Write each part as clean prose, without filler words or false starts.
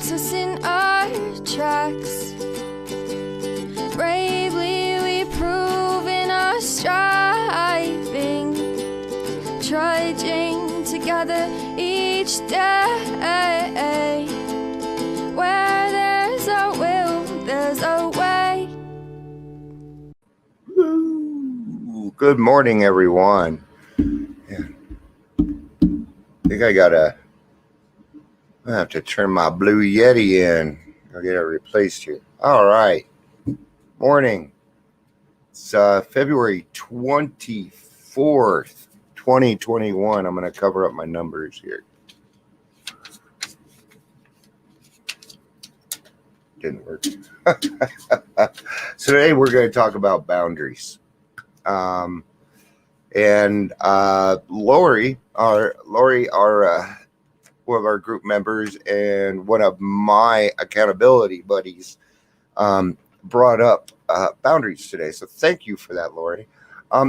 stops us in our tracks. Bravely we prove in our striving, trudging together each day. Where there's a will, there's a way. Ooh, good morning, everyone. Yeah. I think I have to turn my Blue Yeti in. I'll get it replaced here. All right. Morning. It's February 24th, 2021. I'm going to cover up my numbers here. Didn't work. So today we're going to talk about boundaries. And Lori, our one of our group members and one of my accountability buddies, brought up boundaries today. So thank you for that, Lori.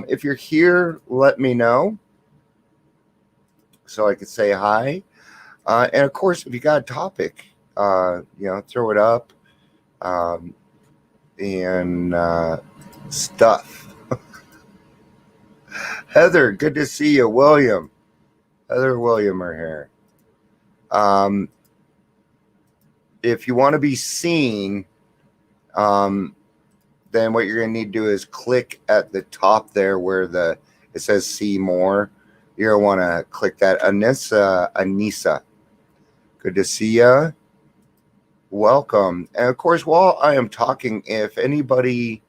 If you're here, let me know so I can say hi. And of course, if you got a topic, throw it up and stuff. Heather, good to see you. William. Heather, William are here. If you want to be seen, then what you're going to need to do is click at the top there where it says see more. You're going to want to click that. Anissa, good to see you. Welcome. And of course, while I am talking, if anybody,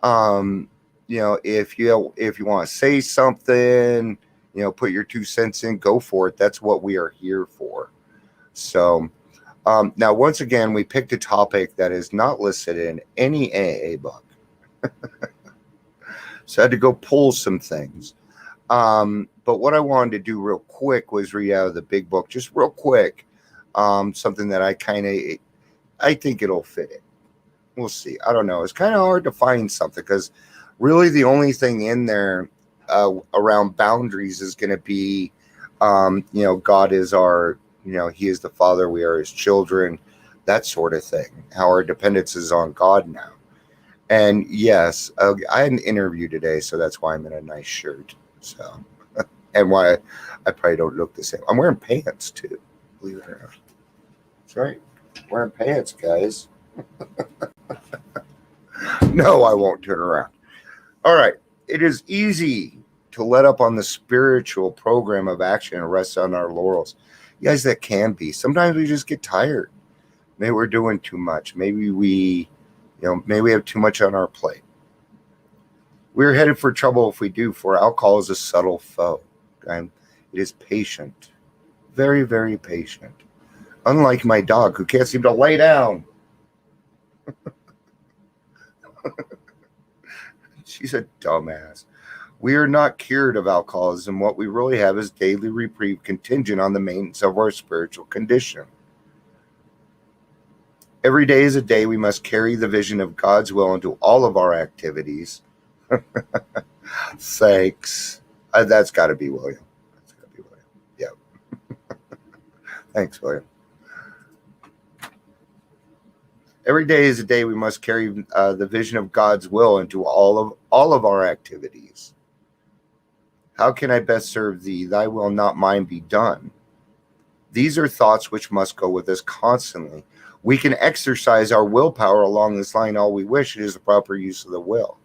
if you want to say something, put your 2 cents in, go for it. That's what we are here for. So now, once again, we picked a topic that is not listed in any AA book. So I had to go pull some things. But what I wanted to do real quick was read out of the big book, just real quick, something that I think it'll fit in. We'll see. I don't know. It's kind of hard to find something because really the only thing in there around boundaries is going to be, God is our, he is the Father, we are his children, that sort of thing. How our dependence is on God now. And yes, I had an interview today, so that's why I'm in a nice shirt. So, and why I probably don't look the same. I'm wearing pants too, believe it or not. That's right. Wearing pants, guys. No, I won't turn around. All right. It is easy to let up on the spiritual program of action and rest on our laurels. You guys, that can be. Sometimes we just get tired. Maybe we're doing too much. Maybe we have too much on our plate. We're headed for trouble if we do, for alcohol is a subtle foe. Okay? It is patient. Very, very patient. Unlike my dog, who can't seem to lay down. She's a dumbass. We are not cured of alcoholism. What we really have is daily reprieve contingent on the maintenance of our spiritual condition. Every day is a day we must carry the vision of God's will into all of our activities. Thanks. That's got to be William. That's got to be William. Yeah. Thanks, William. Every day is a day we must carry the vision of God's will into all of our activities. How can I best serve thee? Thy will, not mine, be done. These are thoughts which must go with us constantly. We can exercise our willpower along this line all we wish. It is the proper use of the will.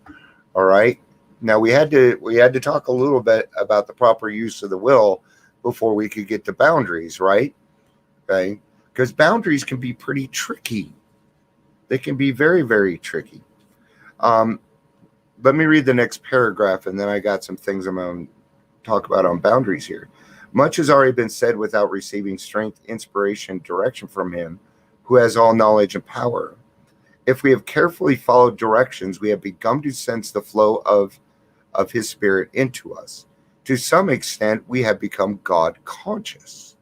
All right. Now we had to talk a little bit about the proper use of the will before we could get to boundaries, right? Okay, because boundaries can be pretty tricky. They can be very, very tricky. Let me read the next paragraph, and then I got some things I'm going to talk about on boundaries here. Much has already been said without receiving strength, inspiration, direction from him who has all knowledge and power. If we have carefully followed directions, we have begun to sense the flow of his spirit into us. To some extent, we have become God conscious.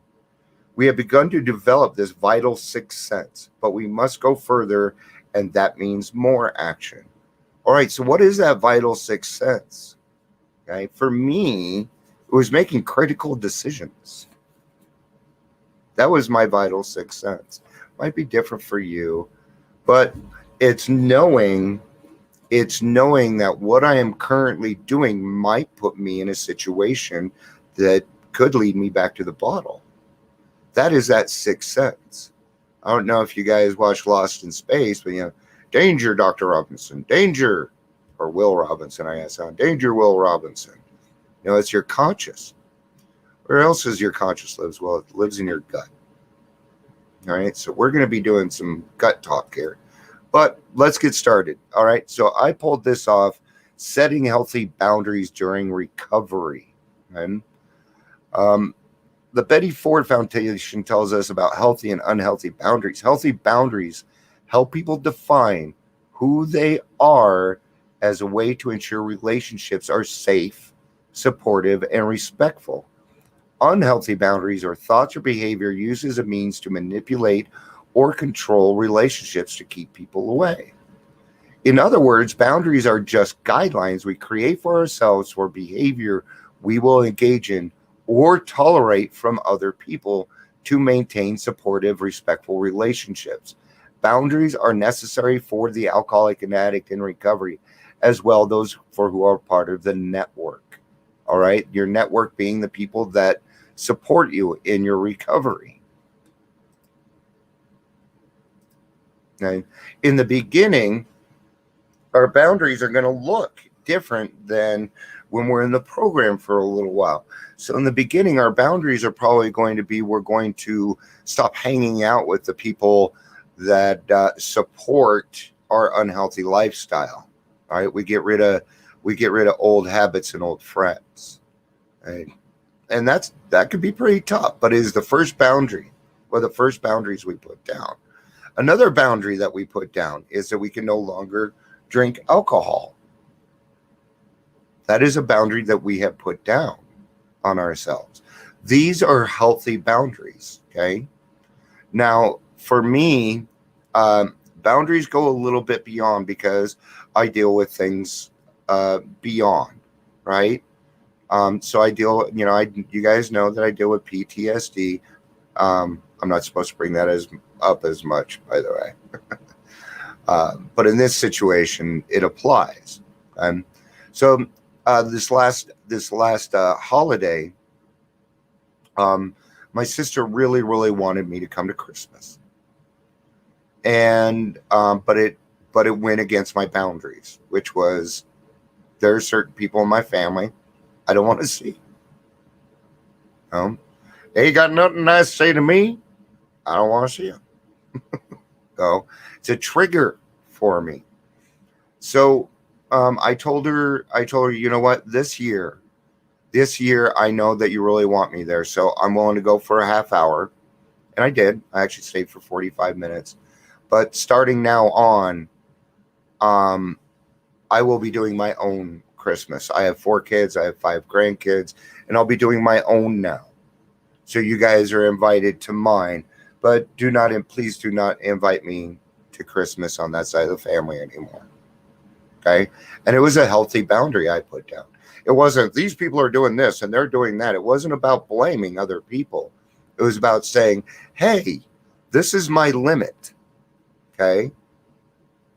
We have begun to develop this vital sixth sense, but we must go further, and that means more action. All right, so what is that vital sixth sense? Okay, for me, it was making critical decisions. That was my vital sixth sense. Might be different for you, but it's knowing that what I am currently doing might put me in a situation that could lead me back to the bottle. That is that sixth sense. I don't know if you guys watch Lost in Space, but danger, Dr. Robinson, danger, or Will Robinson, I guess, danger, Will Robinson. It's your conscious. Where else does your conscious lives? Well, it lives in your gut. All right, so we're going to be doing some gut talk here. But let's get started. All right, so I pulled this off, setting healthy boundaries during recovery. And the Betty Ford Foundation tells us about healthy and unhealthy boundaries. Healthy boundaries help people define who they are as a way to ensure relationships are safe, supportive, and respectful. Unhealthy boundaries are thoughts or behavior used as a means to manipulate or control relationships to keep people away. In other words, boundaries are just guidelines we create for ourselves for behavior we will engage in or tolerate from other people to maintain supportive, respectful relationships. Boundaries are necessary for the alcoholic and addict in recovery, as well those for who are part of the network. All right, your network being the people that support you in your recovery. And in the beginning, our boundaries are going to look different than when we're in the program for a little while. So in the beginning, our boundaries are probably going to be, we're going to stop hanging out with the people that support our unhealthy lifestyle. All right, we get rid of old habits and old friends. Right? And that could be pretty tough, but it is the first boundary, or the first boundaries we put down. Another boundary that we put down is that we can no longer drink alcohol. That is a boundary that we have put down on ourselves. These are healthy boundaries, okay? Now, for me, boundaries go a little bit beyond because I deal with things beyond, right? So I deal, you guys know that I deal with PTSD. I'm not supposed to bring that up as much, by the way. But in this situation, it applies. So this last holiday, my sister really, really wanted me to come to Christmas, and but it went against my boundaries, which was there are certain people in my family I don't want to see. They ain't got nothing nice to say to me. I don't want to see them. So it's a trigger for me. So I told her, you know what, this year, I know that you really want me there. So I'm willing to go for a half hour. And I did. I actually stayed for 45 minutes. But starting now on, I will be doing my own Christmas. I have 4 kids. I have 5 grandkids. And I'll be doing my own now. So you guys are invited to mine. But please do not invite me to Christmas on that side of the family anymore. Okay? And it was a healthy boundary I put down. It wasn't, these people are doing this and they're doing that. It wasn't about blaming other people. It was about saying, hey, this is my limit. Okay?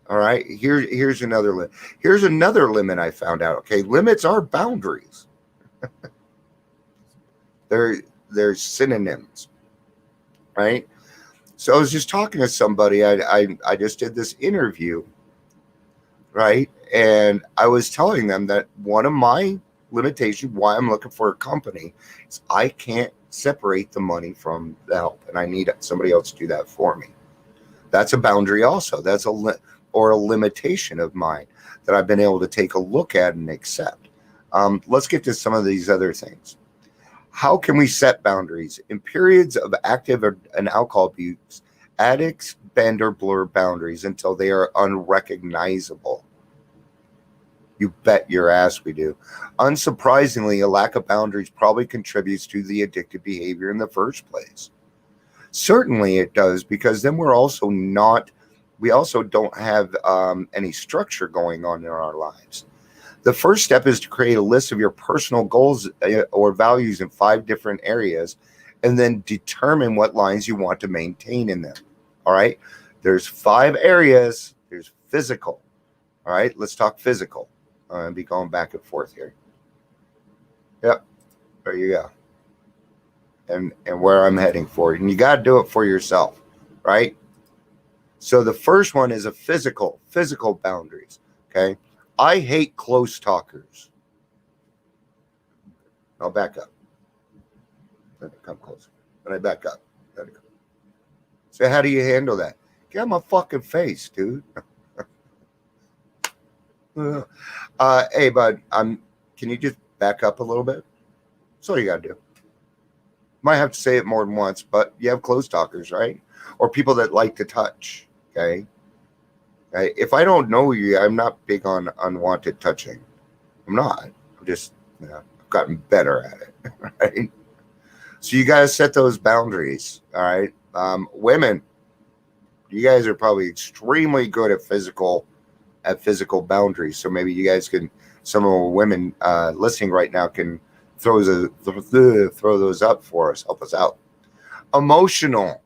All right? Here's another limit. Here's another limit I found out. Okay? Limits are boundaries. They're synonyms. Right? So I was just talking to somebody. I just did this interview. Right? And I was telling them that one of my limitations, why I'm looking for a company, is I can't separate the money from the help, and I need somebody else to do that for me. That's a boundary also. That's a limitation of mine that I've been able to take a look at and accept. Let's get to some of these other things. How can we set boundaries? In periods of active and alcohol abuse, addicts bend or blur boundaries until they are unrecognizable. You bet your ass we do. Unsurprisingly, a lack of boundaries probably contributes to the addictive behavior in the first place. Certainly it does, because then we also don't have any structure going on in our lives. The first step is to create a list of your personal goals or values in 5 different areas and then determine what lines you want to maintain in them. All right. There's 5 areas. There's physical. All right. Let's talk physical. I'll be going back and forth here. Yep. There you go. And where I'm heading for. And you got to do it for yourself. Right. So the first one is a physical boundaries. Okay. I hate close talkers. I'll back up. Then I come closer. Then I back up. Then I go. So how do you handle that? Get my fucking face, dude. Hey, bud. Can you just back up a little bit? That's all you gotta do. Might have to say it more than once, but you have close talkers, right? Or people that like to touch. Okay. If I don't know you, I'm not big on unwanted touching. I'm not. I'm just, I've gotten better at it. Right. So you guys set those boundaries. All right. Women, you guys are probably extremely good at physical boundaries. So maybe you guys can, some of the women listening right now can throw those up for us. Help us out. Emotional.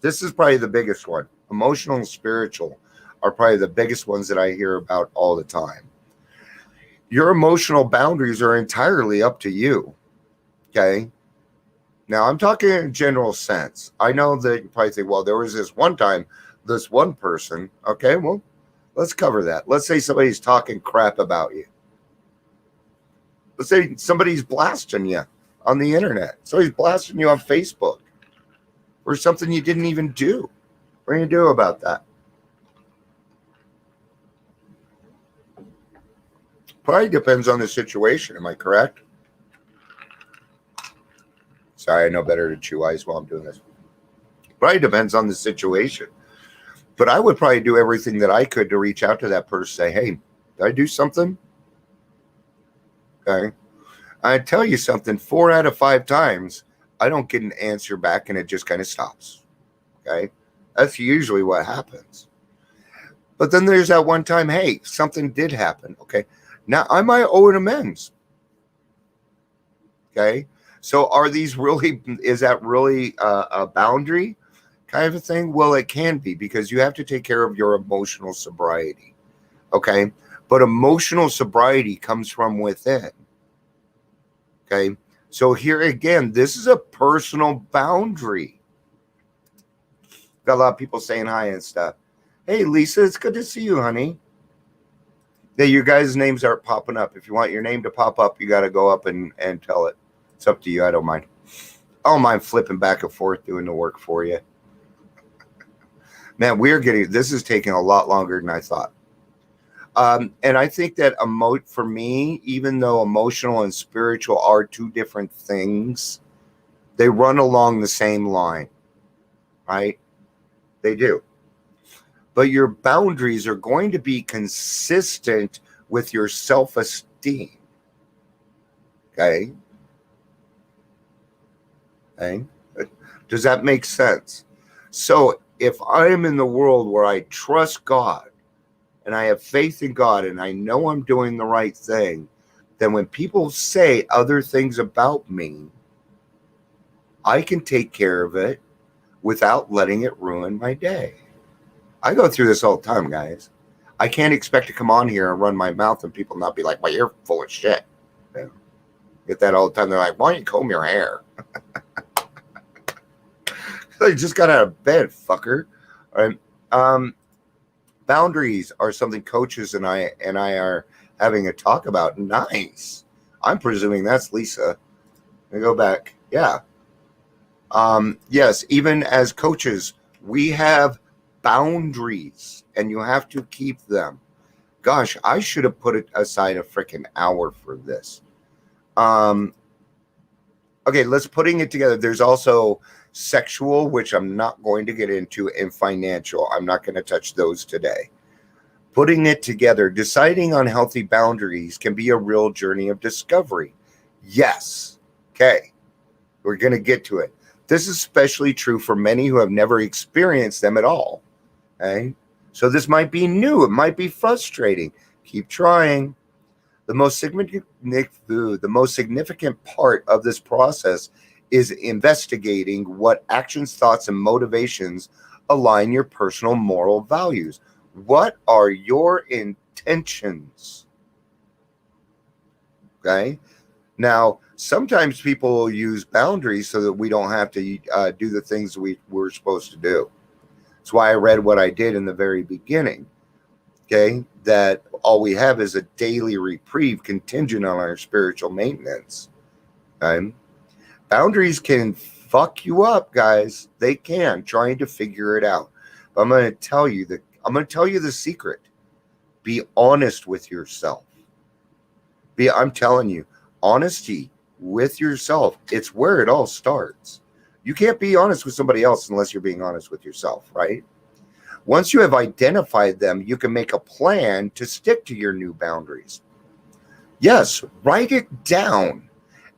This is probably the biggest one. Emotional and spiritual are probably the biggest ones that I hear about all the time. Your emotional boundaries are entirely up to you. Okay. Now I'm talking in a general sense. I know that you probably think, well, there was this one time, this one person. Okay. Well, let's cover that. Let's say somebody's talking crap about you. Let's say somebody's blasting you on the internet. Somebody's blasting you on Facebook for something you didn't even do. What do you do about that? Probably depends on the situation. Am I correct? Sorry, I know better to chew ice while I'm doing this. Probably depends on the situation. But I would probably do everything that I could to reach out to that person, say, hey, did I do something? Okay. I tell you something, 4 out of 5 times, I don't get an answer back and it just kind of stops. Okay. That's usually what happens. But then there's that one time, hey, something did happen. Okay. Now I might owe an amends. Okay. So is that really a boundary kind of a thing? Well, it can be, because you have to take care of your emotional sobriety. Okay. But emotional sobriety comes from within. Okay. So here again, this is a personal boundary. Got a lot of people saying hi and stuff. Hey, Lisa, it's good to see you, honey. Yeah, your guys' names aren't popping up. If you want your name to pop up, you got to go up and tell it. It's up to you. I don't mind. I don't mind flipping back and forth doing the work for you. Man, this is taking a lot longer than I thought. And I think that for me, even though emotional and spiritual are 2 different things, they run along the same line, right? They do. But your boundaries are going to be consistent with your self-esteem. Okay? Okay? Does that make sense? So if I am in the world where I trust God and I have faith in God and I know I'm doing the right thing, then when people say other things about me, I can take care of it without letting it ruin my day. I go through this all the time, guys. I can't expect to come on here and run my mouth and people not be like, well, you're full of shit. You know, get that all the time. They're like, why don't you comb your hair? You just got out of bed, fucker. All right. Boundaries are something coaches and I are having a talk about. Nice. I'm presuming that's Lisa. Let me go back. Yeah. Yes, even as coaches, we have boundaries and you have to keep them. Gosh, I should have put aside a freaking hour for this. Okay, let's putting it together. There's also sexual, which I'm not going to get into, and financial. I'm not going to touch those today. Putting it together, deciding on healthy boundaries can be a real journey of discovery. Yes. Okay. We're going to get to it. This is especially true for many who have never experienced them at all. Okay. So this might be new. It might be frustrating. Keep trying. The most significant part of this process is investigating what actions, thoughts, and motivations align your personal moral values. What are your intentions? Okay. Now, sometimes people will use boundaries so that we don't have to do the things we're supposed to do. That's why I read what I did in the very beginning. Okay. That all we have is a daily reprieve contingent on our spiritual maintenance. Okay. Boundaries can fuck you up, guys. They can, trying to figure it out. But I'm going to tell you the secret. Be honest with yourself. I'm telling you, honesty with yourself. It's where it all starts. You can't be honest with somebody else unless you're being honest with yourself, right? Once you have identified them, you can make a plan to stick to your new boundaries. Yes, write it down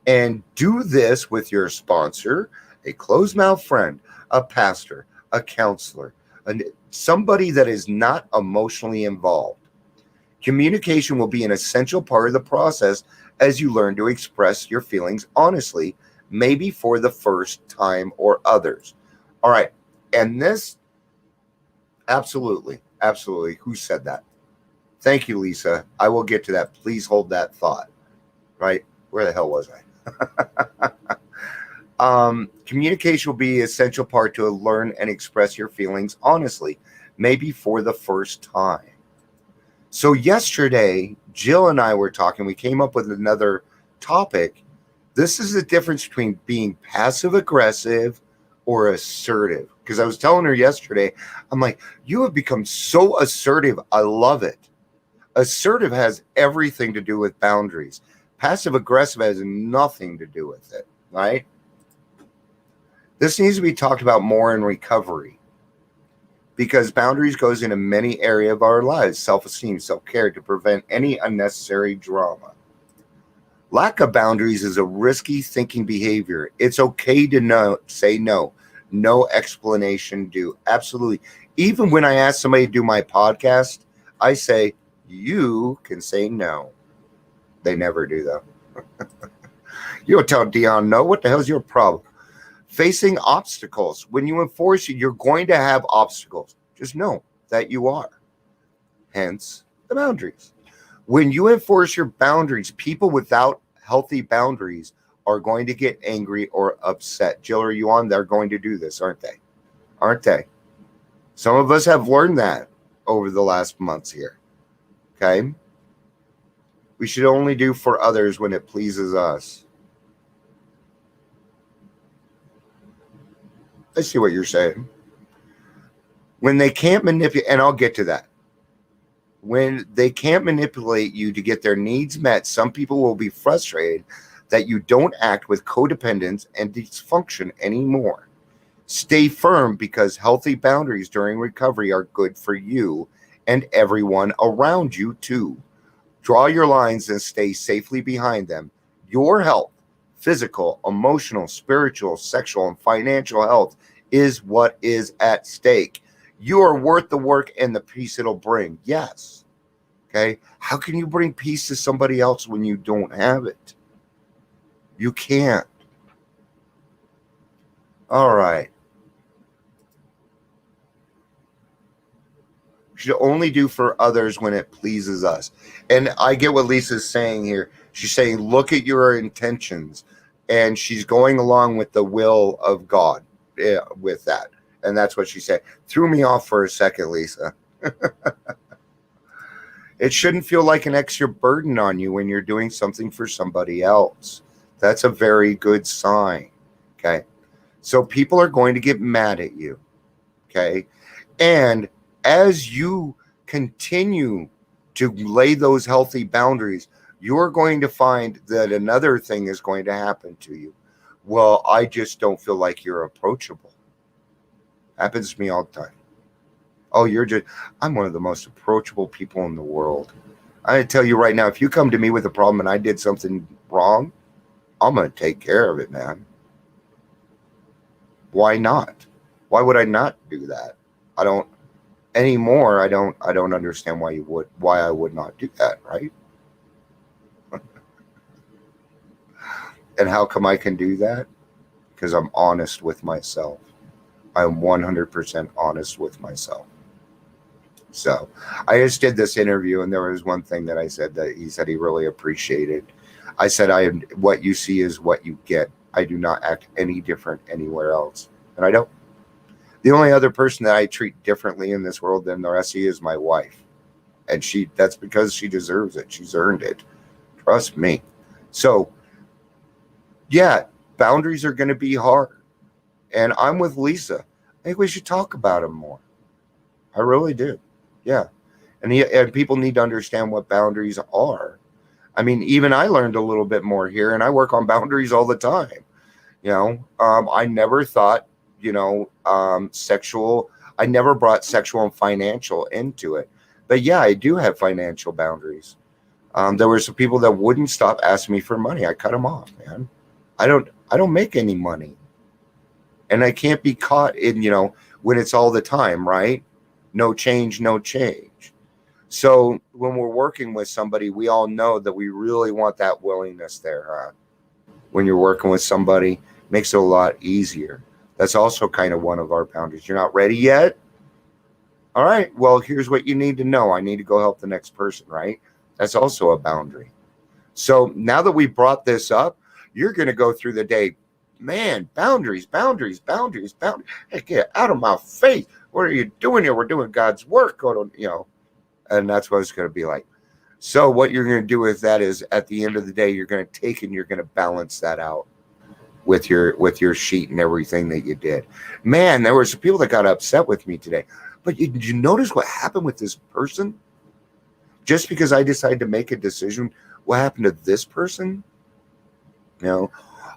and do this with your sponsor, a closed mouth friend, a pastor, a counselor, and somebody that is not emotionally involved. Communication will be an essential part of the process as you learn to express your feelings honestly, maybe for the first time or others. All right. And this, absolutely. Who said that? Thank you, Lisa. I will get to that. Please hold that thought. Right? Where the hell was I? Communication will be an essential part to learn and express your feelings honestly, maybe for the first time. So yesterday, Jill and I were talking. We came up with another topic. This is the difference between being passive aggressive or assertive. Because I was telling her yesterday, I'm like, you have become so assertive. I love it. Assertive has everything to do with boundaries. Passive aggressive has nothing to do with it, right? This needs to be talked about more in recovery. Because boundaries goes into many areas of our lives, self-esteem, self-care, to prevent any unnecessary drama. Lack of boundaries is a risky thinking behavior. It's okay to say no. No explanation due. Absolutely. Even when I ask somebody to do my podcast, I say, you can say no. They never do, though. You'll tell Dion no. What the hell is your problem? Facing obstacles. When you enforce it, you're going to have obstacles. Just know that you are. Hence, the boundaries. When you enforce your boundaries, people without healthy boundaries are going to get angry or upset. Jill, are you on? They're going to do this, aren't they? Aren't they? Some of us have learned that over the last months here. Okay? We should only do for others when it pleases us. I see what you're saying. When they can't manipulate, and I'll get to that. When they can't manipulate you to get their needs met, some people will be frustrated that you don't act with codependence and dysfunction anymore. Stay firm, because healthy boundaries during recovery are good for you and everyone around you too. Draw your lines and stay safely behind them. Your health, physical, emotional, spiritual, sexual, and financial health is what is at stake. You are worth the work and the peace it'll bring. Yes. Okay. How can you bring peace to somebody else when you don't have it? You can't. All right. We should only do for others when it pleases us. And I get what Lisa's saying here. She's saying, look at your intentions. And she's going along with the will of God with that. And that's what she said. Threw me off for a second, Lisa. It shouldn't feel like an extra burden on you when you're doing something for somebody else. That's a very good sign. Okay. So people are going to get mad at you. Okay. And as you continue to lay those healthy boundaries, you're going to find that another thing is going to happen to you. Well, I just don't feel like you're approachable. Happens to me all the time. Oh, I'm one of the most approachable people in the world. I tell you right now, if you come to me with a problem and I did something wrong, I'm going to take care of it, man. Why not? Why would I not do that? I don't understand why I would not do that, right? And how come I can do that? because I'm honest with myself. I'm 100% honest with myself. So I just did this interview, and there was one thing that I said that he said he really appreciated. I said, what you see is what you get. I do not act any different anywhere else. And I don't. The only other person that I treat differently in this world than the rest of you is my wife. And that's because she deserves it. She's earned it. Trust me. So, yeah, boundaries are going to be hard. And I'm with Lisa. I think we should talk about them more. I really do. Yeah. And people need to understand what boundaries are. I mean, even I learned a little bit more here, and I work on boundaries all the time. I never thought, I never brought sexual and financial into it. But yeah, I do have financial boundaries. There were some people that wouldn't stop asking me for money. I cut them off, man. I don't make any money. And I can't be caught in, when it's all the time, right? No change, no change. So when we're working with somebody, we all know that we really want that willingness there, huh? When you're working with somebody, makes it a lot easier. That's also kind of one of our boundaries. You're not ready yet? All right, well, here's what you need to know. I need to go help the next person, right? That's also a boundary. So now that we brought this up, you're going to go through the day, man, boundaries, boundaries, boundaries, boundaries. Hey, get out of my face. What are you doing here? We're doing God's work. And that's what it's going to be like. So what you're going to do with that is at the end of the day, you're going to take and you're going to balance that out with your sheet and everything that you did. Man, there were some people that got upset with me today. But did you notice what happened with this person? Just because I decided to make a decision, what happened to this person?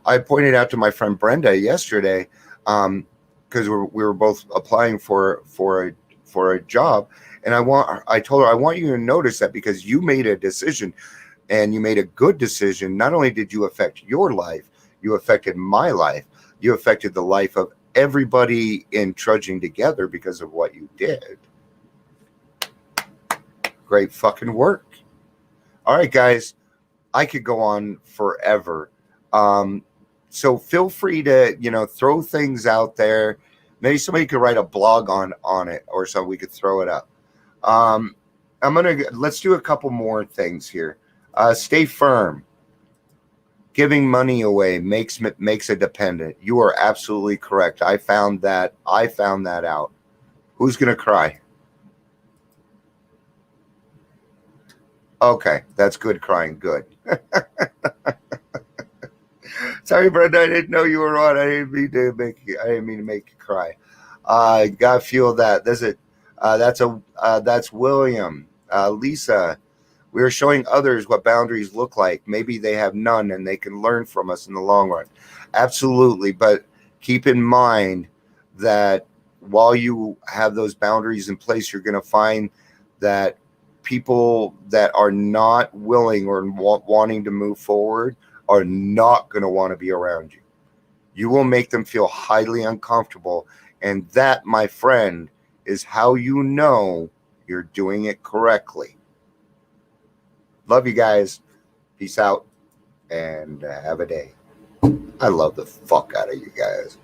I pointed out to my friend Brenda yesterday, because we were both applying for a job, and I told her, I want you to notice that because you made a decision, and you made a good decision. Not only did you affect your life, you affected my life. You affected the life of everybody in Trudging Together because of what you did. Great fucking work. All right, guys, I could go on forever. So feel free to, throw things out there. Maybe somebody could write a blog on it or something. We could throw it up. Let's do a couple more things here. Stay firm. Giving money away makes a dependent. You are absolutely correct. I found that out. Who's going to cry? Okay, that's good crying. Good. Sorry, Brenda. I didn't know you were on. I didn't mean to make you cry. Gotta feel that. That's William. Lisa. We are showing others what boundaries look like. Maybe they have none and they can learn from us in the long run. Absolutely. But keep in mind that while you have those boundaries in place, you're going to find that people that are not willing or wanting to move forward are not going to want to be around you. You will make them feel highly uncomfortable. And that, my friend, is how you know you're doing it correctly. Love you guys. Peace out and have a day. I love the fuck out of you guys.